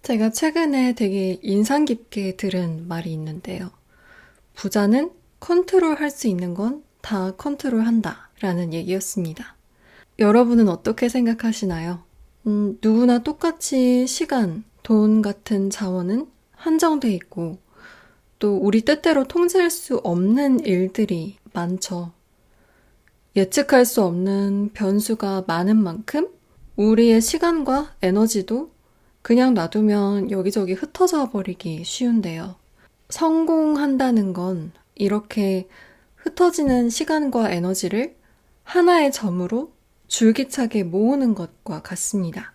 제가 최근에 되게 인상 깊게 들은 말이 있는데요. 부자는 컨트롤할 수 있는 건 다 컨트롤한다 라는 얘기였습니다. 여러분은 어떻게 생각하시나요? 누구나 똑같이 시간, 돈 같은 자원은 한정돼 있고 또 우리 뜻대로 통제할 수 없는 일들이 많죠. 예측할 수 없는 변수가 많은 만큼 우리의 시간과 에너지도 그냥 놔두면 여기저기 흩어져 버리기 쉬운데요. 성공한다는 건 이렇게 흩어지는 시간과 에너지를 하나의 점으로 줄기차게 모으는 것과 같습니다.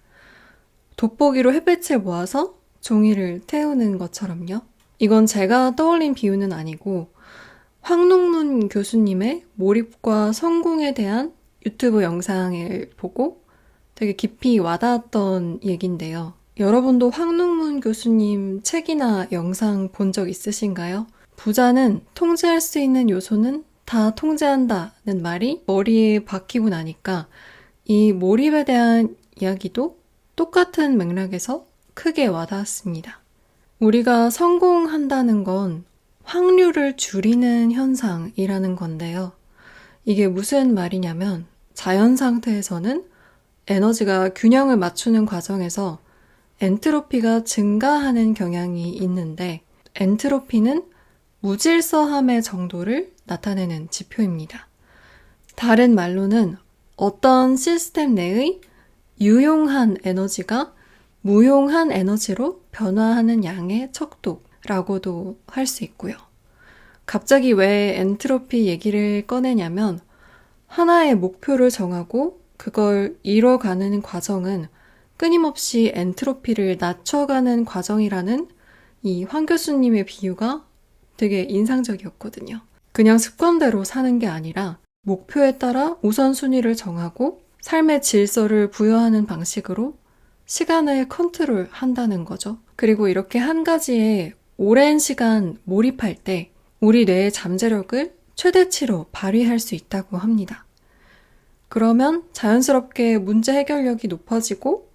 돋보기로 햇빛을 모아서 종이를 태우는 것처럼요. 이건 제가 떠올린 비유는 아니고 황농문 교수님의 몰입과 성공에 대한 유튜브 영상을 보고 되게 깊이 와닿았던 얘긴데요. 여러분도 황농문 교수님 책이나 영상 본 적 있으신가요? 부자는 통제할 수 있는 요소는 다 통제한다는 말이 머리에 박히고 나니까 이 몰입에 대한 이야기도 똑같은 맥락에서 크게 와닿았습니다. 우리가 성공한다는 건 확률을 줄이는 현상이라는 건데요. 이게 무슨 말이냐면 자연 상태에서는 에너지가 균형을 맞추는 과정에서 엔트로피가 증가하는 경향이 있는데 엔트로피는 무질서함의 정도를 나타내는 지표입니다. 다른 말로는 어떤 시스템 내의 유용한 에너지가 무용한 에너지로 변화하는 양의 척도라고도 할 수 있고요. 갑자기 왜 엔트로피 얘기를 꺼내냐면 하나의 목표를 정하고 그걸 이뤄가는 과정은 끊임없이 엔트로피를 낮춰가는 과정이라는 이 황 교수님의 비유가 되게 인상적이었거든요. 그냥 습관대로 사는 게 아니라 목표에 따라 우선순위를 정하고 삶의 질서를 부여하는 방식으로 시간을 컨트롤한다는 거죠. 그리고 이렇게 한 가지에 오랜 시간 몰입할 때 우리 뇌의 잠재력을 최대치로 발휘할 수 있다고 합니다. 그러면 자연스럽게 문제 해결력이 높아지고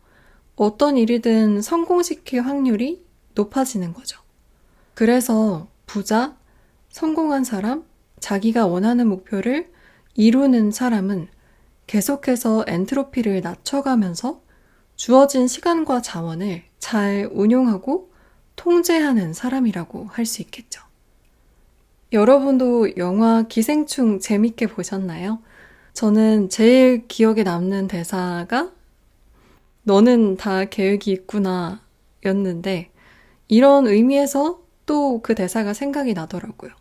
어떤 일이든 성공시킬 확률이 높아지는 거죠. 그래서 부자, 성공한 사람, 자기가 원하는 목표를 이루는 사람은 계속해서 엔트로피를 낮춰가면서 주어진 시간과 자원을 잘 운용하고 통제하는 사람이라고 할 수 있겠죠. 여러분도 영화 기생충 재밌게 보셨나요? 저는 제일 기억에 남는 대사가 너는 다 계획이 있구나 였는데 이런 의미에서 또 그 대사가 생각이 나더라고요.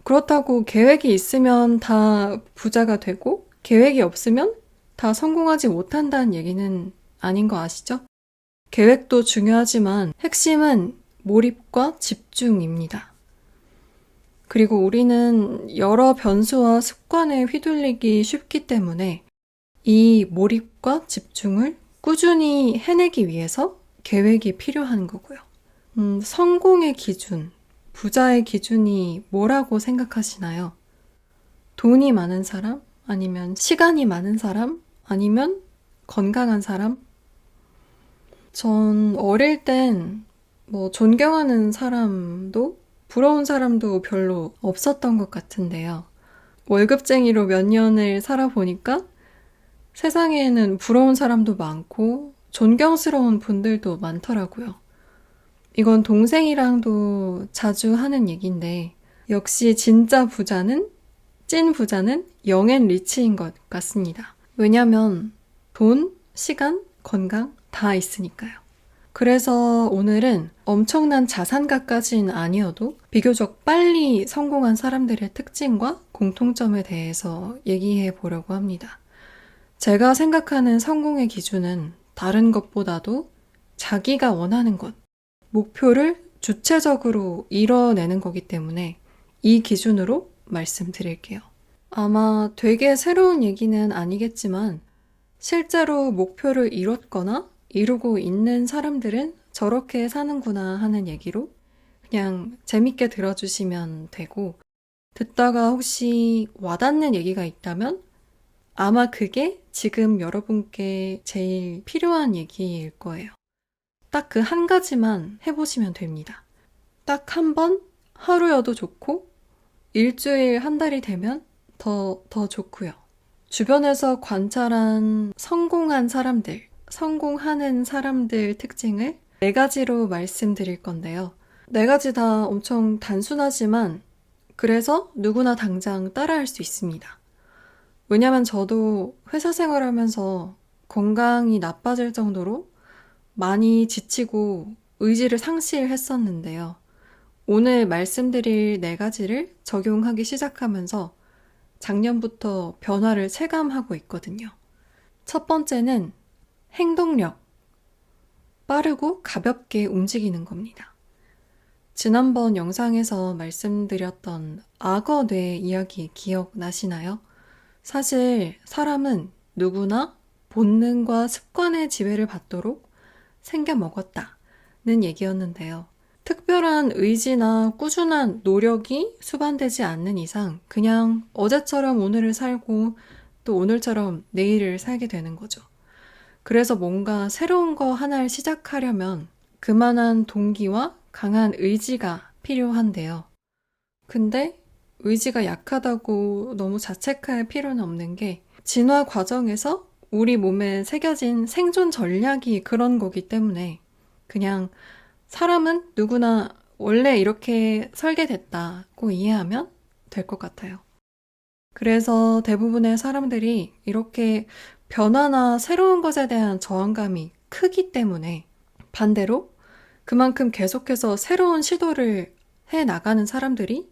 그렇다고 계획이 있으면 다 부자가 되고 계획이 없으면 다 성공하지 못한다는 얘기는 아닌 거 아시죠? 계획도 중요하지만 핵심은 몰입과 집중입니다. 그리고 우리는 여러 변수와 습관에 휘둘리기 쉽기 때문에 이 몰입과 집중을 꾸준히 해내기 위해서 계획이 필요한 거고요. 성공의 기준, 부자의 기준이 뭐라고 생각하시나요? 돈이 많은 사람? 아니면 시간이 많은 사람? 아니면 건강한 사람? 전 어릴 땐 존경하는 사람도 부러운 사람도 별로 없었던 것 같은데요. 월급쟁이로 몇 년을 살아보니까 세상에는 부러운 사람도 많고 존경스러운 분들도 많더라고요. 이건 동생이랑도 자주 하는 얘기인데 역시 진짜 부자는 찐 부자는 영앤 리치인 것 같습니다. 왜냐면 돈, 시간, 건강 다 있으니까요. 그래서 오늘은 엄청난 자산가까지는 아니어도 비교적 빨리 성공한 사람들의 특징과 공통점에 대해서 얘기해 보려고 합니다. 제가 생각하는 성공의 기준은 다른 것보다도 자기가 원하는 것, 목표를 주체적으로 이뤄내는 거기 때문에 이 기준으로 말씀드릴게요. 아마 되게 새로운 얘기는 아니겠지만 실제로 목표를 이뤘거나 이루고 있는 사람들은 저렇게 사는구나 하는 얘기로 그냥 재밌게 들어주시면 되고 듣다가 혹시 와닿는 얘기가 있다면 아마 그게 지금 여러분께 제일 필요한 얘기일 거예요. 딱 그 한 가지만 해보시면 됩니다. 딱 한 번, 하루여도 좋고, 일주일, 한 달이 되면 더 좋고요. 주변에서 관찰한 성공한 사람들, 성공하는 사람들 특징을 4가지로 말씀드릴 건데요. 4가지 다 엄청 단순하지만 그래서 누구나 당장 따라할 수 있습니다. 왜냐면 저도 회사 생활하면서 건강이 나빠질 정도로 많이 지치고 의지를 상실했었는데요. 오늘 말씀드릴 4가지를 적용하기 시작하면서 작년부터 변화를 체감하고 있거든요. 첫 번째는 행동력. 빠르고 가볍게 움직이는 겁니다. 지난번 영상에서 말씀드렸던 악어 뇌 이야기 기억나시나요? 사실 사람은 누구나 본능과 습관의 지배를 받도록 생겨 먹었다는 얘기였는데요. 특별한 의지나 꾸준한 노력이 수반되지 않는 이상 그냥 어제처럼 오늘을 살고 또 오늘처럼 내일을 살게 되는 거죠. 그래서 뭔가 새로운 거 하나를 시작하려면 그만한 동기와 강한 의지가 필요한데요. 근데 의지가 약하다고 너무 자책할 필요는 없는 게 진화 과정에서 우리 몸에 새겨진 생존 전략이 그런 거기 때문에 그냥 사람은 누구나 원래 이렇게 설계됐다고 이해하면 될 것 같아요. 그래서 대부분의 사람들이 이렇게 변화나 새로운 것에 대한 저항감이 크기 때문에 반대로 그만큼 계속해서 새로운 시도를 해 나가는 사람들이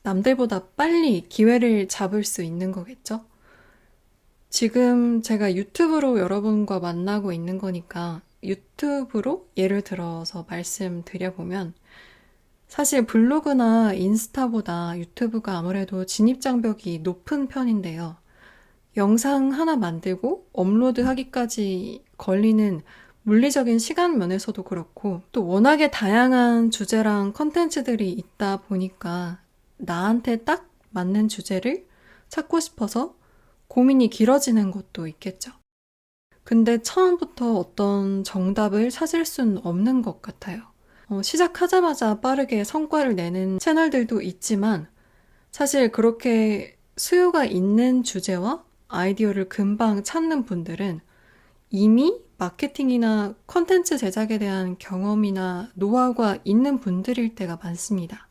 남들보다 빨리 기회를 잡을 수 있는 거겠죠? 지금 제가 유튜브로 여러분과 만나고 있는 거니까 유튜브로 예를 들어서 말씀드려보면 사실 블로그나 인스타보다 유튜브가 아무래도 진입장벽이 높은 편인데요. 영상 하나 만들고 업로드하기까지 걸리는 물리적인 시간 면에서도 그렇고 또 워낙에 다양한 주제랑 컨텐츠들이 있다 보니까 나한테 딱 맞는 주제를 찾고 싶어서 고민이 길어지는 것도 있겠죠. 근데 처음부터 어떤 정답을 찾을 수는 없는 것 같아요. 시작하자마자 빠르게 성과를 내는 채널들도 있지만 사실 그렇게 수요가 있는 주제와 아이디어를 금방 찾는 분들은 이미 마케팅이나 컨텐츠 제작에 대한 경험이나 노하우가 있는 분들일 때가 많습니다.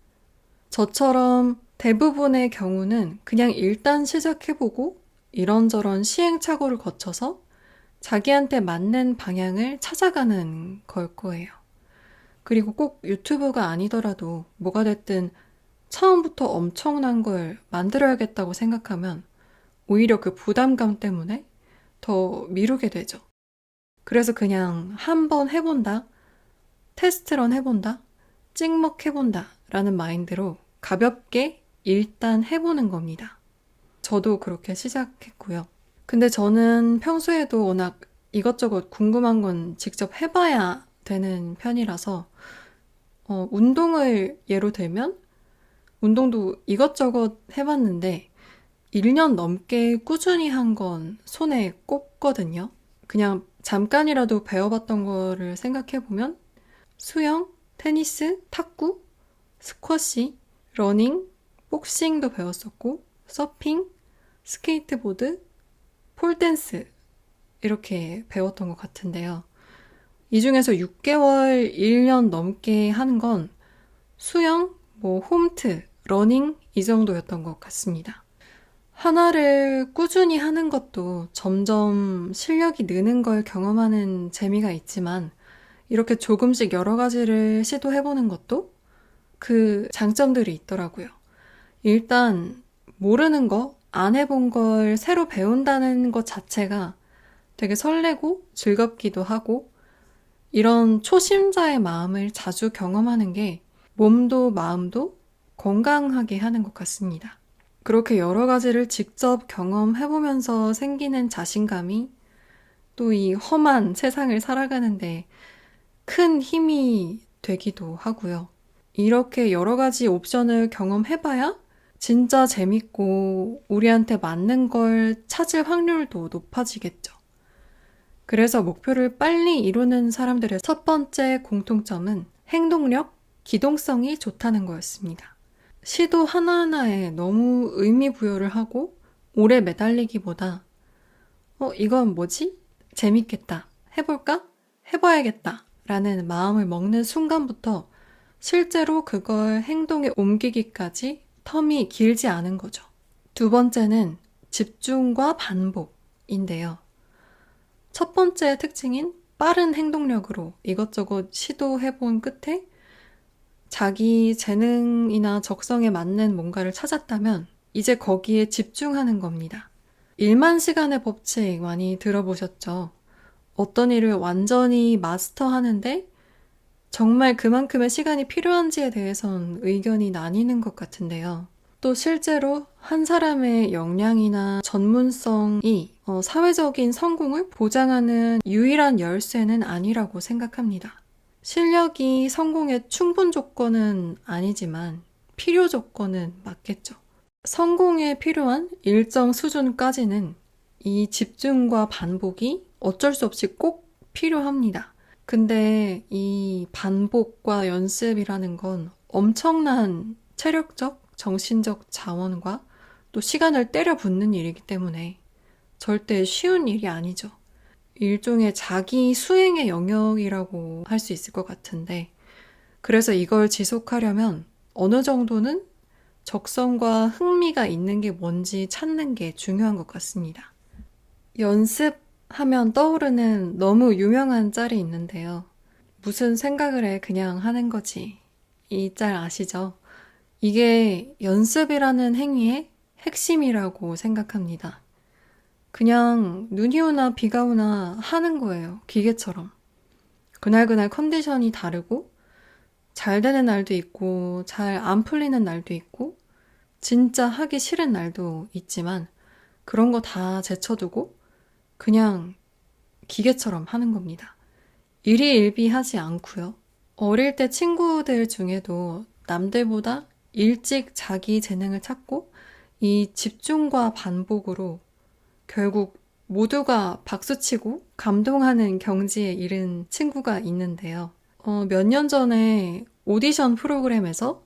저처럼 대부분의 경우는 그냥 일단 시작해보고 이런저런 시행착오를 거쳐서 자기한테 맞는 방향을 찾아가는 걸 거예요. 그리고 꼭 유튜브가 아니더라도 뭐가 됐든 처음부터 엄청난 걸 만들어야겠다고 생각하면 오히려 그 부담감 때문에 더 미루게 되죠. 그래서 그냥 한번 해본다, 테스트런 해본다, 찍먹 해본다 라는 마인드로 가볍게 일단 해보는 겁니다. 저도 그렇게 시작했고요. 근데 저는 평소에도 워낙 이것저것 궁금한 건 직접 해봐야 되는 편이라서 운동을 예로 들면 운동도 이것저것 해봤는데 1년 넘게 꾸준히 한 건 손에 꼽거든요. 그냥 잠깐이라도 배워봤던 거를 생각해보면 수영, 테니스, 탁구, 스쿼시, 러닝, 복싱도 배웠었고 서핑, 스케이트보드, 폴댄스 이렇게 배웠던 것 같은데요. 이 중에서 6개월, 1년 넘게 한 건 수영, 홈트, 러닝 이 정도였던 것 같습니다. 하나를 꾸준히 하는 것도 점점 실력이 느는 걸 경험하는 재미가 있지만 이렇게 조금씩 여러 가지를 시도해보는 것도 그 장점들이 있더라고요. 일단 모르는 거, 안 해본 걸 새로 배운다는 것 자체가 되게 설레고 즐겁기도 하고 이런 초심자의 마음을 자주 경험하는 게 몸도 마음도 건강하게 하는 것 같습니다. 그렇게 여러 가지를 직접 경험해보면서 생기는 자신감이 또 이 험한 세상을 살아가는데 큰 힘이 되기도 하고요. 이렇게 여러 가지 옵션을 경험해봐야 진짜 재밌고 우리한테 맞는 걸 찾을 확률도 높아지겠죠. 그래서 목표를 빨리 이루는 사람들의 첫 번째 공통점은 행동력, 기동성이 좋다는 거였습니다. 시도 하나하나에 너무 의미 부여를 하고 오래 매달리기보다 이건 뭐지? 재밌겠다. 해볼까? 해봐야겠다. 라는 마음을 먹는 순간부터 실제로 그걸 행동에 옮기기까지 텀이 길지 않은 거죠. 두 번째는 집중과 반복인데요. 첫 번째 특징인 빠른 행동력으로 이것저것 시도해본 끝에 자기 재능이나 적성에 맞는 뭔가를 찾았다면 이제 거기에 집중하는 겁니다. 1만 시간의 법칙 많이 들어보셨죠? 어떤 일을 완전히 마스터하는데 정말 그만큼의 시간이 필요한지에 대해선 의견이 나뉘는 것 같은데요. 또 실제로 한 사람의 역량이나 전문성이 사회적인 성공을 보장하는 유일한 열쇠는 아니라고 생각합니다. 실력이 성공의 충분 조건은 아니지만 필요 조건은 맞겠죠. 성공에 필요한 일정 수준까지는 이 집중과 반복이 어쩔 수 없이 꼭 필요합니다. 근데 이 반복과 연습이라는 건 엄청난 체력적, 정신적 자원과 또 시간을 때려 붓는 일이기 때문에 절대 쉬운 일이 아니죠. 일종의 자기 수행의 영역이라고 할 수 있을 것 같은데, 그래서 이걸 지속하려면 어느 정도는 적성과 흥미가 있는 게 뭔지 찾는 게 중요한 것 같습니다. 연습하면 떠오르는 너무 유명한 짤이 있는데요. 무슨 생각을 해 그냥 하는 거지. 이 짤 아시죠? 이게 연습이라는 행위의 핵심이라고 생각합니다. 그냥 눈이 오나 비가 오나 하는 거예요. 기계처럼. 그날그날 컨디션이 다르고 잘 되는 날도 있고 잘 안 풀리는 날도 있고 진짜 하기 싫은 날도 있지만 그런 거 다 제쳐두고 그냥 기계처럼 하는 겁니다. 일희일비하지 않고요. 어릴 때 친구들 중에도 남들보다 일찍 자기 재능을 찾고 이 집중과 반복으로 결국 모두가 박수치고 감동하는 경지에 이른 친구가 있는데요. 몇 년 전에 오디션 프로그램에서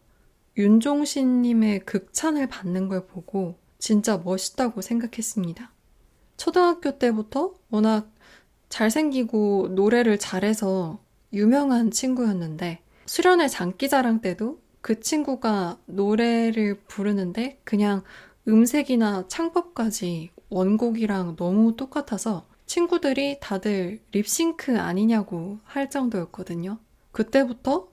윤종신님의 극찬을 받는 걸 보고 진짜 멋있다고 생각했습니다. 초등학교 때부터 워낙 잘생기고 노래를 잘해서 유명한 친구였는데 수련회 장기자랑 때도 그 친구가 노래를 부르는데 그냥 음색이나 창법까지 원곡이랑 너무 똑같아서 친구들이 다들 립싱크 아니냐고 할 정도였거든요. 그때부터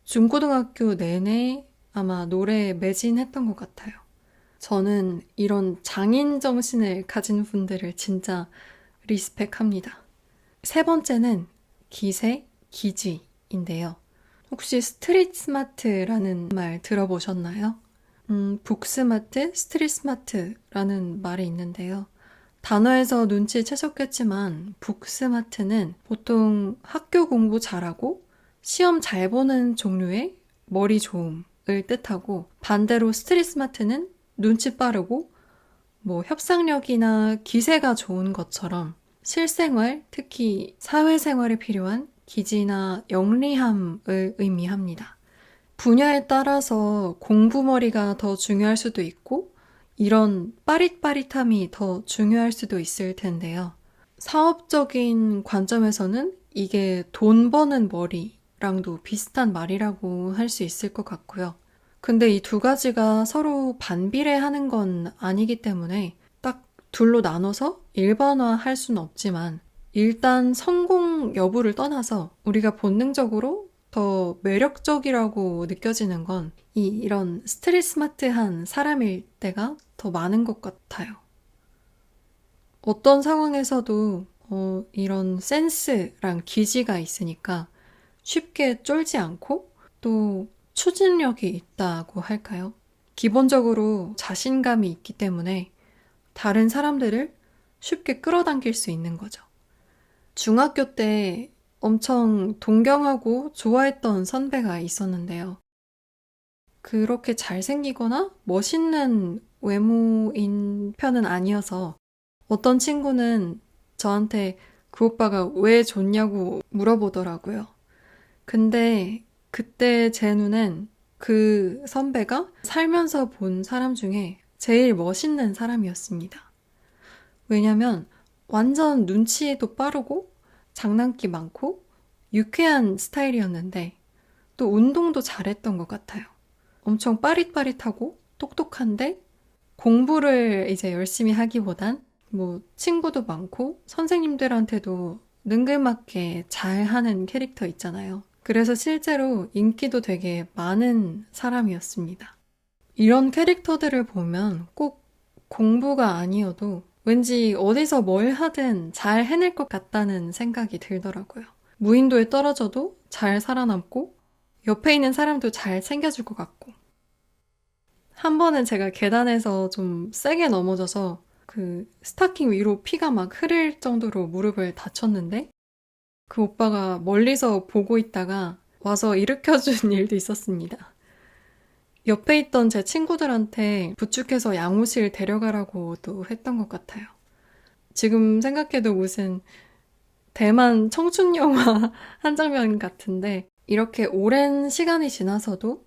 중고등학교 내내 아마 노래에 매진했던 것 같아요. 저는 이런 장인 정신을 가진 분들을 진짜 리스펙합니다. 세 번째는 기세, 기지인데요. 혹시 스트릿 스마트라는 말 들어보셨나요? 북스마트, 스트릿 스마트라는 말이 있는데요. 단어에서 눈치채셨겠지만 북스마트는 보통 학교 공부 잘하고 시험 잘 보는 종류의 머리 좋음을 뜻하고 반대로 스트릿 스마트는 눈치 빠르고 협상력이나 기세가 좋은 것처럼 실생활, 특히 사회생활에 필요한 기지나 영리함을 의미합니다. 분야에 따라서 공부머리가 더 중요할 수도 있고 이런 빠릿빠릿함이 더 중요할 수도 있을 텐데요. 사업적인 관점에서는 이게 돈 버는 머리랑도 비슷한 말이라고 할 수 있을 것 같고요. 근데 이 두 가지가 서로 반비례하는 건 아니기 때문에 딱 둘로 나눠서 일반화할 수는 없지만 일단 성공 여부를 떠나서 우리가 본능적으로 더 매력적이라고 느껴지는 건 이런 스트릿 스마트한 사람일 때가 더 많은 것 같아요. 어떤 상황에서도 이런 센스랑 기지가 있으니까 쉽게 쫄지 않고 또 추진력이 있다고 할까요? 기본적으로 자신감이 있기 때문에 다른 사람들을 쉽게 끌어당길 수 있는 거죠. 중학교 때 엄청 동경하고 좋아했던 선배가 있었는데요. 그렇게 잘생기거나 멋있는 외모인 편은 아니어서 어떤 친구는 저한테 그 오빠가 왜 좋냐고 물어보더라고요. 근데 그때 제 눈엔 그 선배가 살면서 본 사람 중에 제일 멋있는 사람이었습니다. 왜냐면 완전 눈치도 빠르고 장난기 많고 유쾌한 스타일이었는데 또 운동도 잘했던 것 같아요. 엄청 빠릿빠릿하고 똑똑한데 공부를 이제 열심히 하기보단 뭐 친구도 많고 선생님들한테도 능글맞게 잘하는 캐릭터 있잖아요. 그래서 실제로 인기도 되게 많은 사람이었습니다. 이런 캐릭터들을 보면 꼭 공부가 아니어도 왠지 어디서 뭘 하든 잘 해낼 것 같다는 생각이 들더라고요. 무인도에 떨어져도 잘 살아남고 옆에 있는 사람도 잘 챙겨줄 것 같고. 한 번은 제가 계단에서 좀 세게 넘어져서 그 스타킹 위로 피가 막 흐를 정도로 무릎을 다쳤는데 그 오빠가 멀리서 보고 있다가 와서 일으켜준 일도 있었습니다. 옆에 있던 제 친구들한테 부축해서 양호실 데려가라고도 했던 것 같아요. 지금 생각해도 무슨 대만 청춘 영화 한 장면 같은데 이렇게 오랜 시간이 지나서도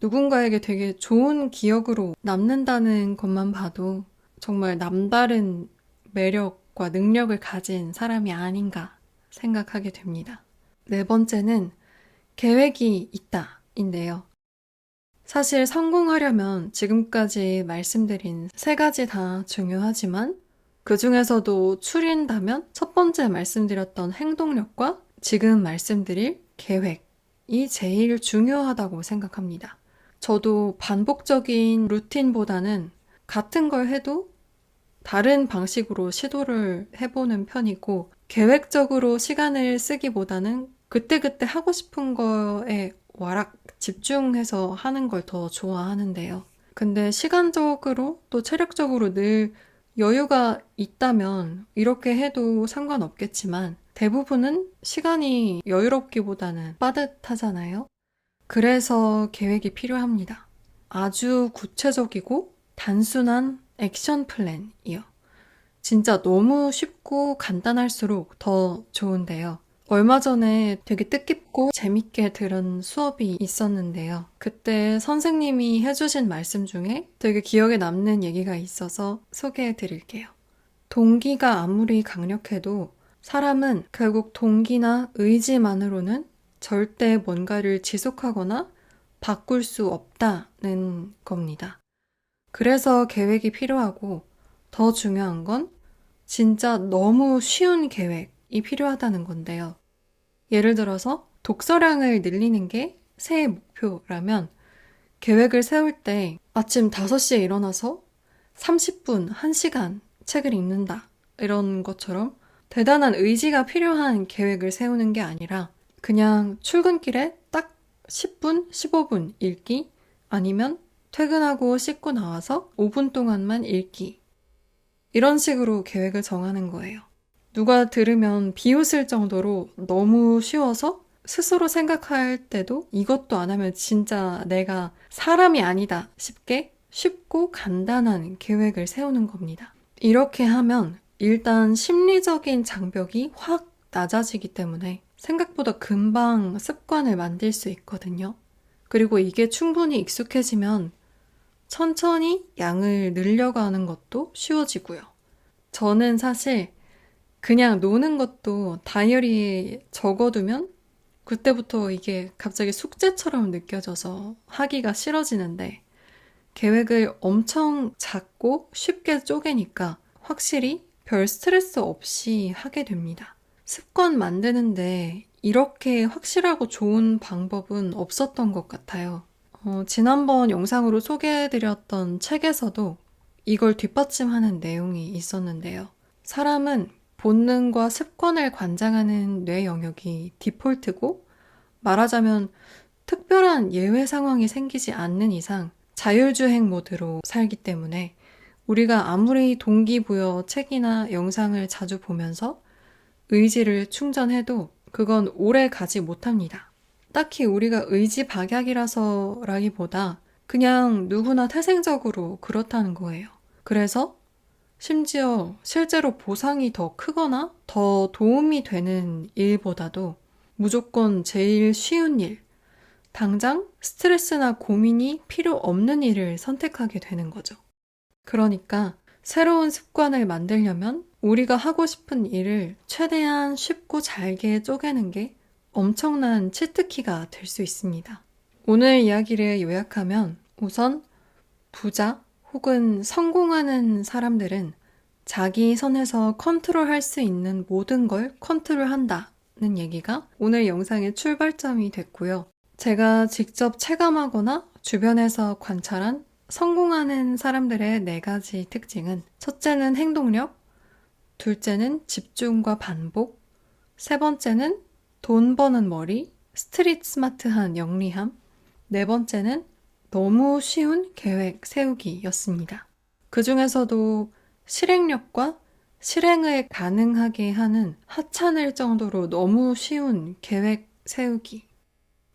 누군가에게 되게 좋은 기억으로 남는다는 것만 봐도 정말 남다른 매력과 능력을 가진 사람이 아닌가 생각하게 됩니다. 네 번째는 계획이 있다인데요. 사실 성공하려면 지금까지 말씀드린 세 가지 다 중요하지만 그 중에서도 추린다면 첫 번째 말씀드렸던 행동력과 지금 말씀드릴 계획이 제일 중요하다고 생각합니다. 저도 반복적인 루틴보다는 같은 걸 해도 다른 방식으로 시도를 해보는 편이고 계획적으로 시간을 쓰기보다는 그때그때 하고 싶은 거에 와락 집중해서 하는 걸 더 좋아하는데요. 근데 시간적으로 또 체력적으로 늘 여유가 있다면 이렇게 해도 상관없겠지만 대부분은 시간이 여유롭기보다는 빠듯하잖아요. 그래서 계획이 필요합니다. 아주 구체적이고 단순한 액션 플랜이요. 진짜 너무 쉽고 간단할수록 더 좋은데요. 얼마 전에 되게 뜻깊고 재밌게 들은 수업이 있었는데요. 그때 선생님이 해주신 말씀 중에 되게 기억에 남는 얘기가 있어서 소개해 드릴게요. 동기가 아무리 강력해도 사람은 결국 동기나 의지만으로는 절대 뭔가를 지속하거나 바꿀 수 없다는 겁니다. 그래서 계획이 필요하고 더 중요한 건 진짜 너무 쉬운 계획이 필요하다는 건데요. 예를 들어서 독서량을 늘리는 게 새해 목표라면 계획을 세울 때 아침 5시에 일어나서 30분, 1시간 책을 읽는다. 이런 것처럼 대단한 의지가 필요한 계획을 세우는 게 아니라 그냥 출근길에 딱 10분, 15분 읽기 아니면 퇴근하고 씻고 나와서 5분 동안만 읽기. 이런 식으로 계획을 정하는 거예요. 누가 들으면 비웃을 정도로 너무 쉬워서 스스로 생각할 때도 이것도 안 하면 진짜 내가 사람이 아니다 싶게 쉽고 간단한 계획을 세우는 겁니다. 이렇게 하면 일단 심리적인 장벽이 확 낮아지기 때문에 생각보다 금방 습관을 만들 수 있거든요. 그리고 이게 충분히 익숙해지면 천천히 양을 늘려가는 것도 쉬워지고요. 저는 사실 그냥 노는 것도 다이어리에 적어두면 그때부터 이게 갑자기 숙제처럼 느껴져서 하기가 싫어지는데 계획을 엄청 작고 쉽게 쪼개니까 확실히 별 스트레스 없이 하게 됩니다. 습관 만드는데 이렇게 확실하고 좋은 방법은 없었던 것 같아요. 지난번 영상으로 소개해드렸던 책에서도 이걸 뒷받침하는 내용이 있었는데요. 사람은 본능과 습관을 관장하는 뇌 영역이 디폴트고 말하자면 특별한 예외 상황이 생기지 않는 이상 자율주행 모드로 살기 때문에 우리가 아무리 동기부여 책이나 영상을 자주 보면서 의지를 충전해도 그건 오래 가지 못합니다. 딱히 우리가 의지 박약이라서라기보다 그냥 누구나 태생적으로 그렇다는 거예요. 그래서 심지어 실제로 보상이 더 크거나 더 도움이 되는 일보다도 무조건 제일 쉬운 일, 당장 스트레스나 고민이 필요 없는 일을 선택하게 되는 거죠. 그러니까 새로운 습관을 만들려면 우리가 하고 싶은 일을 최대한 쉽고 잘게 쪼개는 게 엄청난 치트키가 될 수 있습니다. 오늘 이야기를 요약하면 우선 부자 혹은 성공하는 사람들은 자기 선에서 컨트롤할 수 있는 모든 걸 컨트롤한다는 얘기가 오늘 영상의 출발점이 됐고요. 제가 직접 체감하거나 주변에서 관찰한 성공하는 사람들의 4가지 특징은 첫째는 행동력, 둘째는 집중과 반복, 세 번째는 돈 버는 머리, 스트릿 스마트한 영리함, 네 번째는 너무 쉬운 계획 세우기였습니다. 그 중에서도 실행력과 실행을 가능하게 하는 하찮을 정도로 너무 쉬운 계획 세우기.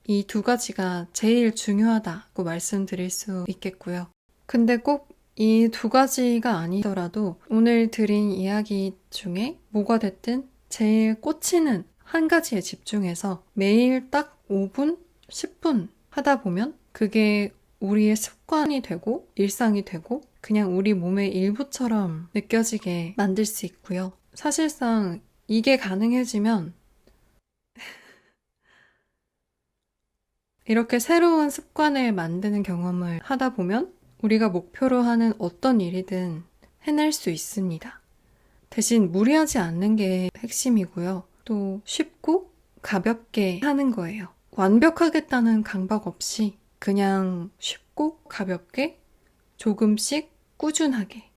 이 2가지가 제일 중요하다고 말씀드릴 수 있겠고요. 근데 꼭 이 2가지가 아니더라도 오늘 드린 이야기 중에 뭐가 됐든 제일 꽂히는 한 가지에 집중해서 매일 딱 5분, 10분 하다 보면 그게 우리의 습관이 되고 일상이 되고 그냥 우리 몸의 일부처럼 느껴지게 만들 수 있고요. 사실상 이게 가능해지면 이렇게 새로운 습관을 만드는 경험을 하다 보면 우리가 목표로 하는 어떤 일이든 해낼 수 있습니다. 대신 무리하지 않는 게 핵심이고요. 또 쉽고 가볍게 하는 거예요. 완벽하겠다는 강박 없이 그냥 쉽고 가볍게 조금씩 꾸준하게